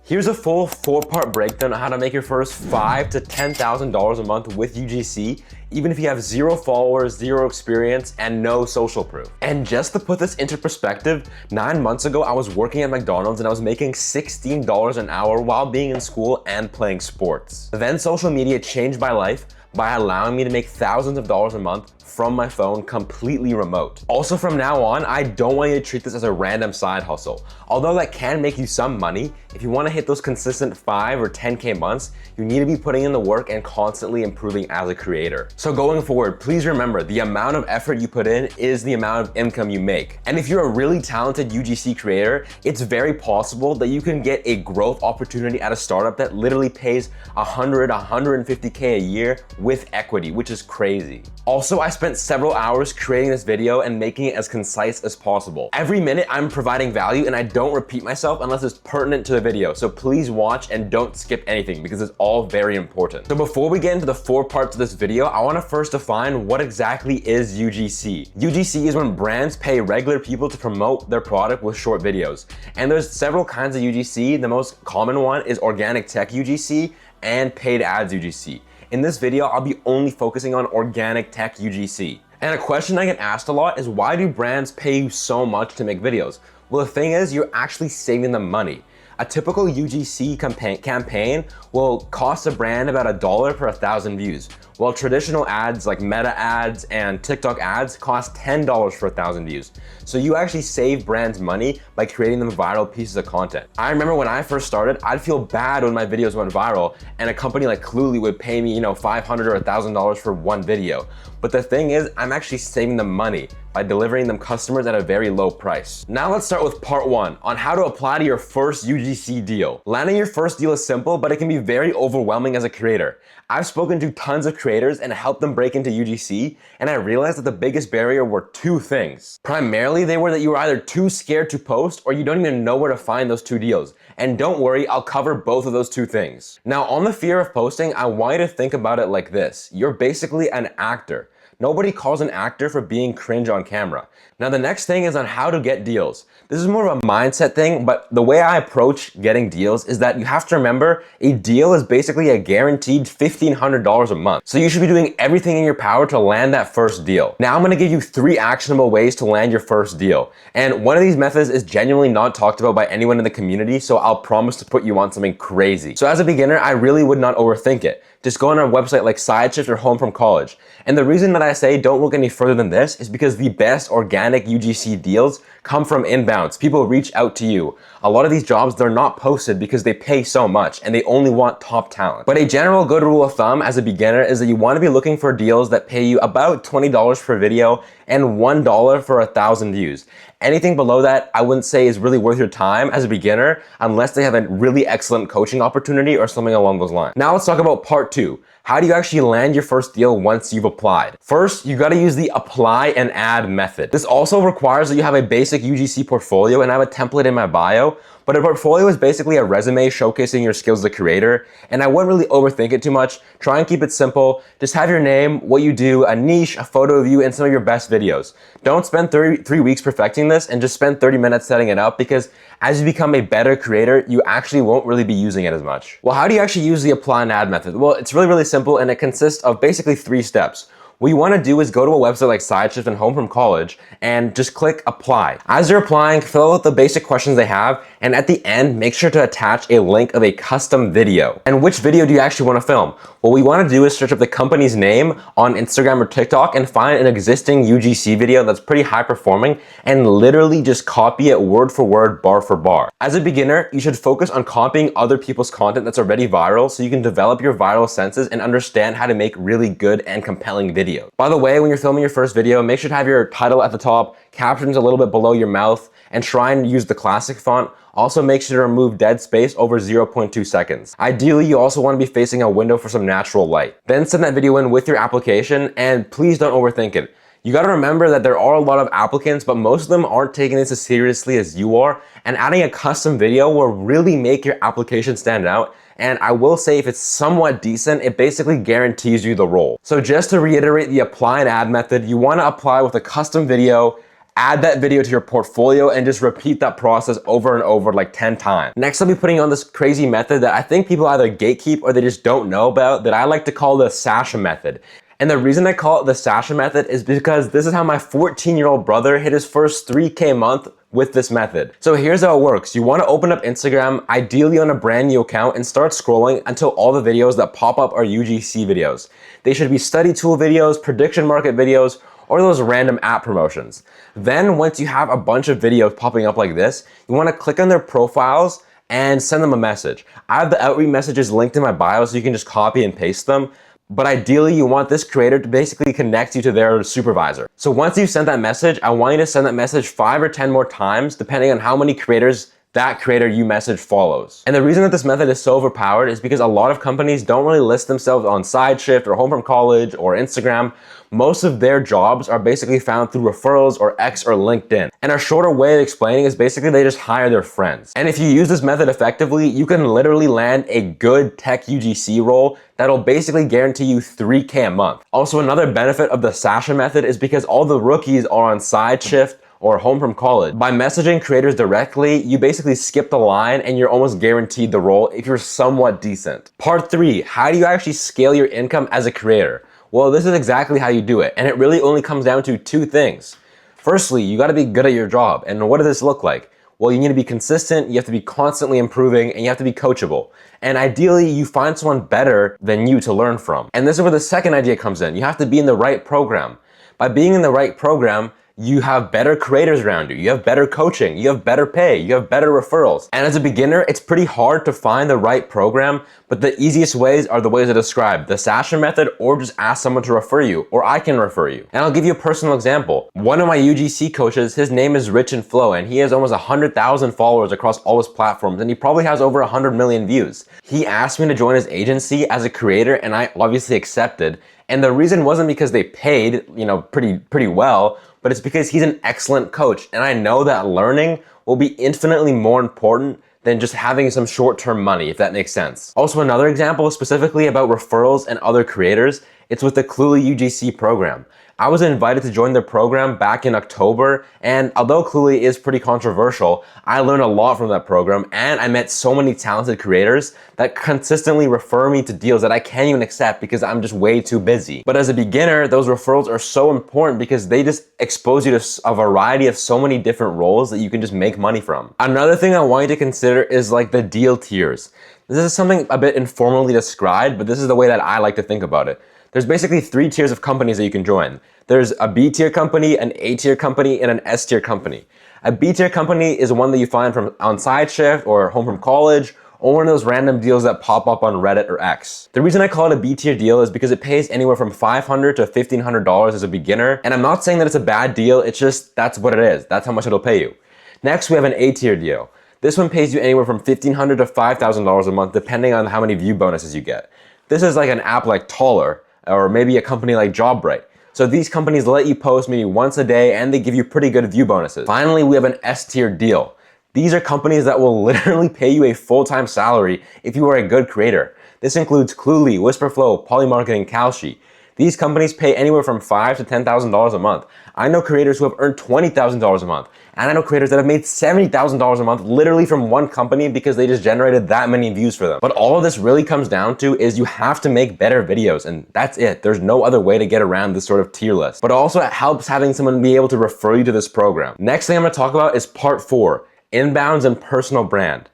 Here's a full 4-part breakdown on how to make your first $5,000 to $10,000 a month with UGC, even if you have 0 followers, 0 experience, and no social proof. And just to put this into perspective, 9 months ago, I was working at McDonald's and I was making $16 an hour while being in school and playing sports. Then social media changed my life by allowing me to make thousands of dollars a month from my phone completely remote. Also, from now on, I don't want you to treat this as a random side hustle. Although that can make you some money, if you want to hit those consistent 5 or 10K months, you need to be putting in the work and constantly improving as a creator. So going forward, please remember the amount of effort you put in is the amount of income you make. And if you're a really talented UGC creator, it's very possible that you can get a growth opportunity at a startup that literally pays 150K a year with equity, which is crazy. Also, I spent several hours creating this video and making it as concise as possible. Every minute I'm providing value and I don't repeat myself unless it's pertinent to the video. So please watch and don't skip anything because it's all very important. So before we get into the 4 parts of this video, I want to first define what exactly is UGC. UGC is when brands pay regular people to promote their product with short videos. And there's several kinds of UGC. The most common one is organic tech UGC and paid ads UGC. In this video, I'll be only focusing on organic tech UGC. And a question I get asked a lot is, why do brands pay you so much to make videos? Well, the thing is, you're actually saving them money. A typical UGC campaign will cost a brand about $1 per 1,000 views, while traditional ads like Meta ads and TikTok ads cost $10 for 1,000 views. So you actually save brands money by creating them viral pieces of content. I remember when I first started, I'd feel bad when my videos went viral and a company like Cluely would pay me, $500 or $1,000 for one video. But the thing is, I'm actually saving them money by delivering them customers at a very low price. Now let's start with part 1 on how to apply to your first UGC deal. Landing your first deal is simple, but it can be very overwhelming as a creator. I've spoken to tons of creators and helped them break into UGC, and I realized that the biggest barrier were 2 things. Primarily, they were that you were either too scared to post or you don't even know where to find those 2 deals. And don't worry, I'll cover both of those 2 things. Now, on the fear of posting, I want you to think about it like this. You're basically an actor. Nobody calls an actor for being cringe on camera. Now, the next thing is on how to get deals. This is more of a mindset thing, but the way I approach getting deals is that you have to remember a deal is basically a guaranteed $1,500 a month. So you should be doing everything in your power to land that first deal. Now, I'm gonna give you 3 actionable ways to land your first deal. And one of these methods is genuinely not talked about by anyone in the community, so I'll promise to put you on something crazy. So as a beginner, I really would not overthink it. Just go on a website like SideShift or Home from College. And the reason that I say don't look any further than this is because the best organic UGC deals come from inbounds. People reach out to you. A lot of these jobs, they're not posted because they pay so much and they only want top talent. But a general good rule of thumb as a beginner is that you want to be looking for deals that pay you about $20 per video and $1 for 1,000 views. Anything below that, I wouldn't say is really worth your time as a beginner unless they have a really excellent coaching opportunity or something along those lines. Now let's talk about part 2. How do you actually land your first deal once you've applied? First, you gotta use the apply and add method. This also requires that you have a basic UGC portfolio, and I have a template in my bio, but a portfolio is basically a resume showcasing your skills as a creator, and I wouldn't really overthink it too much. Try and keep it simple. Just have your name, what you do, a niche, a photo of you, and some of your best videos. Don't spend 3 weeks perfecting this and just spend 30 minutes setting it up, because as you become a better creator, you actually won't really be using it as much. Well, how do you actually use the apply and add method? Well, it's really simple, and it consists of basically 3 steps. What you want to do is go to a website like SideShift and Home from College and just click apply. As you're applying, fill out the basic questions they have, and at the end, make sure to attach a link of a custom video. And which video do you actually want to film? What we want to do is search up the company's name on Instagram or TikTok and find an existing UGC video that's pretty high performing and literally just copy it word for word, bar for bar. As a beginner, you should focus on copying other people's content that's already viral so you can develop your viral senses and understand how to make really good and compelling videos. By the way, when you're filming your first video, make sure to have your title at the top, captions a little bit below your mouth, and try and use the classic font. Also, make sure to remove dead space over 0.2 seconds. Ideally, you also want to be facing a window for some natural light. Then send that video in with your application, and please don't overthink it. You gotta remember that there are a lot of applicants, but most of them aren't taking this as seriously as you are, and adding a custom video will really make your application stand out. And I will say, if it's somewhat decent, it basically guarantees you the role. So just to reiterate the apply and add method, you wanna apply with a custom video, Add that video to your portfolio and just repeat that process over and over like 10 times. Next, I'll be putting on this crazy method that I think people either gatekeep or they just don't know about, that I like to call the Sasha method. And the reason I call it the Sasha method is because this is how my 14-year-old brother hit his first 3K month with this method. So here's how it works. You want to open up Instagram, ideally on a brand new account, and start scrolling until all the videos that pop up are UGC videos. They should be study tool videos, prediction market videos, or those random app promotions. Then once you have a bunch of videos popping up like this, you want to click on their profiles and send them a message. I have the outreach messages linked in my bio so you can just copy and paste them. But ideally, you want this creator to basically connect you to their supervisor. So once you've sent that message, I want you to send that message 5 or 10 more times, depending on how many creators that creator you message follows. And the reason that this method is so overpowered is because a lot of companies don't really list themselves on SideShift or Home from College or Instagram. Most of their jobs are basically found through referrals or X or LinkedIn. And a shorter way of explaining is basically they just hire their friends. And if you use this method effectively, you can literally land a good tech UGC role that'll basically guarantee you 3K a month. Also, another benefit of the Sasha method is because all the rookies are on SideShift or Home from College. By messaging creators directly, you basically skip the line and you're almost guaranteed the role if you're somewhat decent. Part 3, how do you actually scale your income as a creator? Well, this is exactly how you do it, and it really only comes down to 2 things. Firstly, you gotta be good at your job, and what does this look like? Well, you need to be consistent, you have to be constantly improving, and you have to be coachable. And ideally, you find someone better than you to learn from. And this is where the second idea comes in. You have to be in the right program. By being in the right program, you have better creators around you, you have better coaching, you have better pay, you have better referrals. And as a beginner, it's pretty hard to find the right program, but the easiest ways are the ways I described, the Sasha method, or just ask someone to refer you, or I can refer you. And I'll give you a personal example. One of my UGC coaches, his name is Rich and Flow, and he has almost 100,000 followers across all his platforms, and he probably has over 100 million views. He asked me to join his agency as a creator, and I obviously accepted. And the reason wasn't because they paid, pretty well, but it's because he's an excellent coach. And I know that learning will be infinitely more important than just having some short-term money, if that makes sense. Also, another example specifically about referrals and other creators, it's with the Cluely UGC program. I was invited to join their program back in October, and although Cluely is pretty controversial, I learned a lot from that program, and I met so many talented creators that consistently refer me to deals that I can't even accept because I'm just way too busy. But as a beginner, those referrals are so important because they just expose you to a variety of so many different roles that you can just make money from. Another thing I want you to consider is like the deal tiers. This is something a bit informally described, but this is the way that I like to think about it. There's basically 3 tiers of companies that you can join. There's a B tier company, an A tier company, and an S tier company. A B tier company is one that you find on SideShift or Home from College, or one of those random deals that pop up on Reddit or X. The reason I call it a B tier deal is because it pays anywhere from $500 to $1,500 as a beginner, and I'm not saying that it's a bad deal, it's just that's what it is. That's how much it'll pay you. Next, we have an A tier deal. This one pays you anywhere from $1,500 to $5,000 a month, depending on how many view bonuses you get. This is like an app like Taller, or maybe a company like JobBright. So these companies let you post maybe once a day and they give you pretty good view bonuses. Finally, we have an S tier deal. These are companies that will literally pay you a full-time salary if you are a good creator. This includes Cluely, Whisperflow, Polymarketing, Kalshi. These companies pay anywhere from $5,000 to $10,000 a month. I know creators who have earned $20,000 a month. And I know creators that have made $70,000 a month literally from one company because they just generated that many views for them. But all of this really comes down to is you have to make better videos, and that's it. There's no other way to get around this sort of tier list. But also it helps having someone be able to refer you to this program. Next thing I'm gonna talk about is part 4, inbounds and personal brand.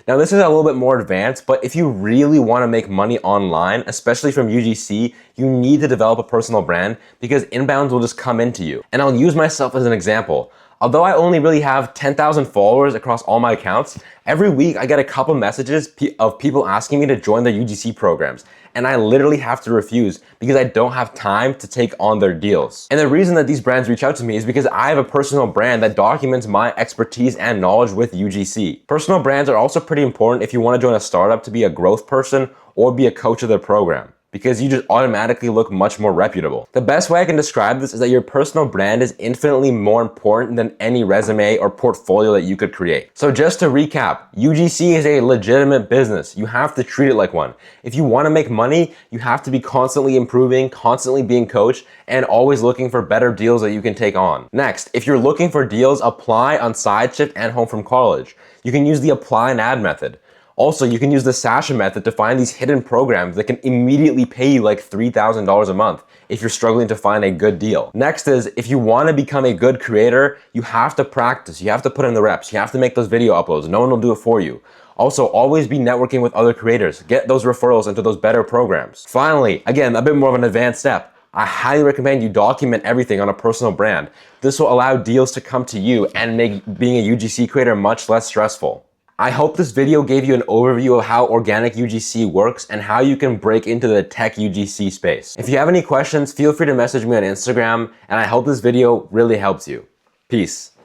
Now this is a little bit more advanced, but if you really want to make money online, especially from UGC, you need to develop a personal brand because inbounds will just come into you. And I'll use myself as an example. Although I only really have 10,000 followers across all my accounts, every week I get a couple messages of people asking me to join their UGC programs. And I literally have to refuse because I don't have time to take on their deals. And the reason that these brands reach out to me is because I have a personal brand that documents my expertise and knowledge with UGC. Personal brands are also pretty important if you want to join a startup to be a growth person or be a coach of their program. because you just automatically look much more reputable. The best way I can describe this is that your personal brand is infinitely more important than any resume or portfolio that you could create. So just to recap, UGC is a legitimate business. You have to treat it like one. If you want to make money, you have to be constantly improving, constantly being coached, and always looking for better deals that you can take on. Next, if you're looking for deals, apply on SideShift and Home from College. You can use the apply and add method. Also, you can use the Sasha method to find these hidden programs that can immediately pay you like $3,000 a month if you're struggling to find a good deal. Next is, if you want to become a good creator, you have to practice. You have to put in the reps. You have to make those video uploads. No one will do it for you. Also, always be networking with other creators. Get those referrals into those better programs. Finally, again, a bit more of an advanced step. I highly recommend you document everything on a personal brand. This will allow deals to come to you and make being a UGC creator much less stressful. I hope this video gave you an overview of how organic UGC works and how you can break into the tech UGC space. If you have any questions, feel free to message me on Instagram, and I hope this video really helps you. Peace.